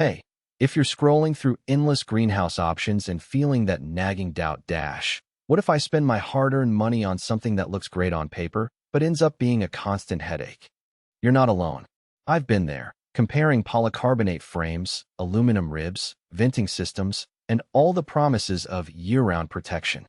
Hey, if you're scrolling through endless greenhouse options and feeling that nagging doubt what if I spend my hard-earned money on something that looks great on paper, but ends up being a constant headache? You're not alone. I've been there, comparing polycarbonate frames, aluminum ribs, venting systems, and all the promises of year-round protection.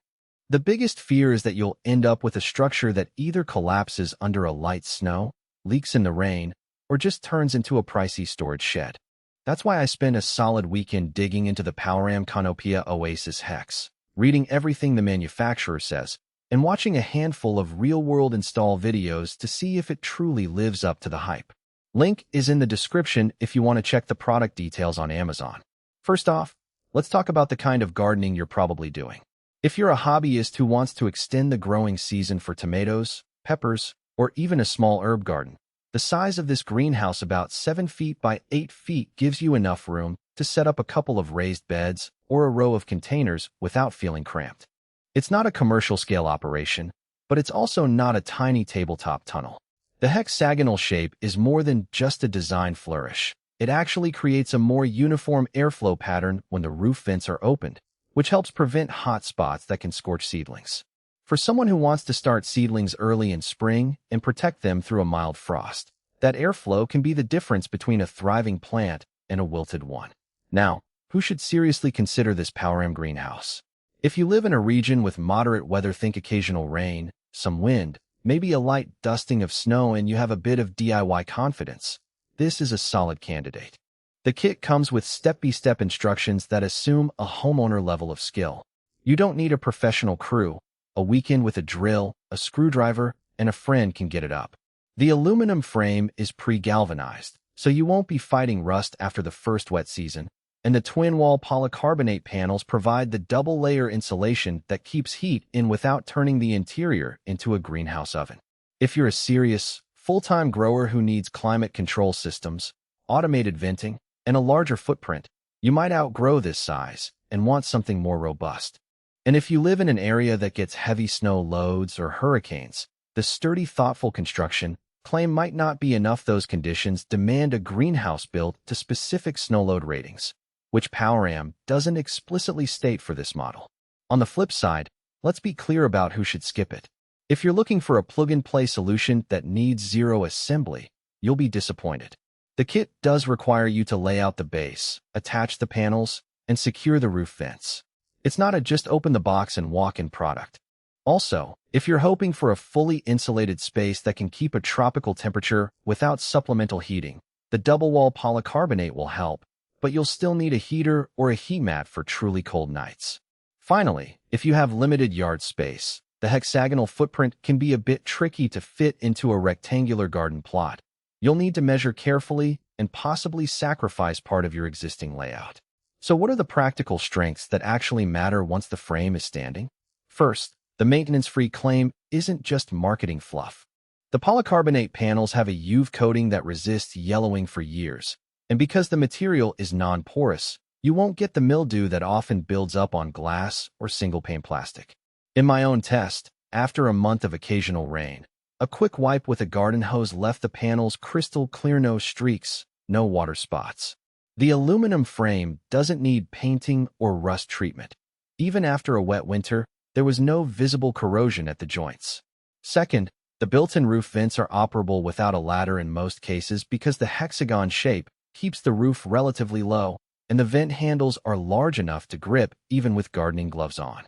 The biggest fear is that you'll end up with a structure that either collapses under a light snow, leaks in the rain, or just turns into a pricey storage shed. That's why I spent a solid weekend digging into the Palram Canopia Oasis Hex, reading everything the manufacturer says, and watching a handful of real-world install videos to see if it truly lives up to the hype. Link is in the description if you want to check the product details on Amazon. First off, let's talk about the kind of gardening you're probably doing. If you're a hobbyist who wants to extend the growing season for tomatoes, peppers, or even a small herb garden, the size of this greenhouse, about 7 feet by 8 feet, gives you enough room to set up a couple of raised beds or a row of containers without feeling cramped. It's not a commercial-scale operation, but it's also not a tiny tabletop tunnel. The hexagonal shape is more than just a design flourish. It actually creates a more uniform airflow pattern when the roof vents are opened, which helps prevent hot spots that can scorch seedlings. For someone who wants to start seedlings early in spring and protect them through a mild frost, that airflow can be the difference between a thriving plant and a wilted one. Now, who should seriously consider this Palram greenhouse? If you live in a region with moderate weather, think occasional rain, some wind, maybe a light dusting of snow, and you have a bit of DIY confidence, this is a solid candidate. The kit comes with step-by-step instructions that assume a homeowner level of skill. You don't need a professional crew. A weekend with a drill, a screwdriver, and a friend can get it up. The aluminum frame is pre-galvanized, so you won't be fighting rust after the first wet season, and the twin-wall polycarbonate panels provide the double-layer insulation that keeps heat in without turning the interior into a greenhouse oven. If you're a serious, full-time grower who needs climate control systems, automated venting, and a larger footprint, you might outgrow this size and want something more robust. And if you live in an area that gets heavy snow loads or hurricanes, the sturdy, thoughtful construction claim might not be enough. Those conditions demand a greenhouse built to specific snow load ratings, which Palram doesn't explicitly state for this model. On the flip side, let's be clear about who should skip it. If you're looking for a plug-and-play solution that needs zero assembly, you'll be disappointed. The kit does require you to lay out the base, attach the panels, and secure the roof vents. It's not a just open the box and walk in product. Also, if you're hoping for a fully insulated space that can keep a tropical temperature without supplemental heating, the double-wall polycarbonate will help, but you'll still need a heater or a heat mat for truly cold nights. Finally, if you have limited yard space, the hexagonal footprint can be a bit tricky to fit into a rectangular garden plot. You'll need to measure carefully and possibly sacrifice part of your existing layout. So what are the practical strengths that actually matter once the frame is standing? First, the maintenance-free claim isn't just marketing fluff. The polycarbonate panels have a UV coating that resists yellowing for years, and because the material is non-porous, you won't get the mildew that often builds up on glass or single-pane plastic. In my own test, after a month of occasional rain, a quick wipe with a garden hose left the panels crystal clear, no streaks, no water spots. The aluminum frame doesn't need painting or rust treatment. Even after a wet winter, there was no visible corrosion at the joints. Second, the built-in roof vents are operable without a ladder in most cases because the hexagon shape keeps the roof relatively low, and the vent handles are large enough to grip even with gardening gloves on.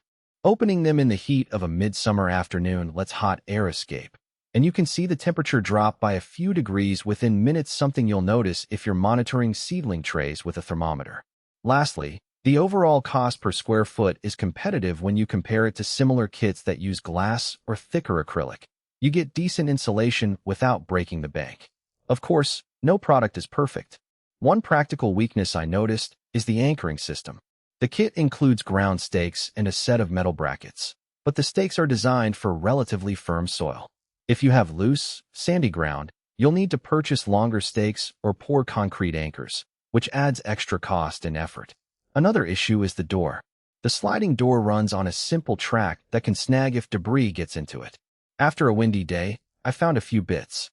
Opening them in the heat of a midsummer afternoon lets hot air escape, and you can see the temperature drop by a few degrees within minutes, something you'll notice if you're monitoring seedling trays with a thermometer. Lastly, the overall cost per square foot is competitive when you compare it to similar kits that use glass or thicker acrylic. You get decent insulation without breaking the bank. Of course, no product is perfect. One practical weakness I noticed is the anchoring system. The kit includes ground stakes and a set of metal brackets, but the stakes are designed for relatively firm soil. If you have loose, sandy ground, you'll need to purchase longer stakes or pour concrete anchors, which adds extra cost and effort. Another issue is the door. The sliding door runs on a simple track that can snag if debris gets into it. After a windy day, I found a few bits,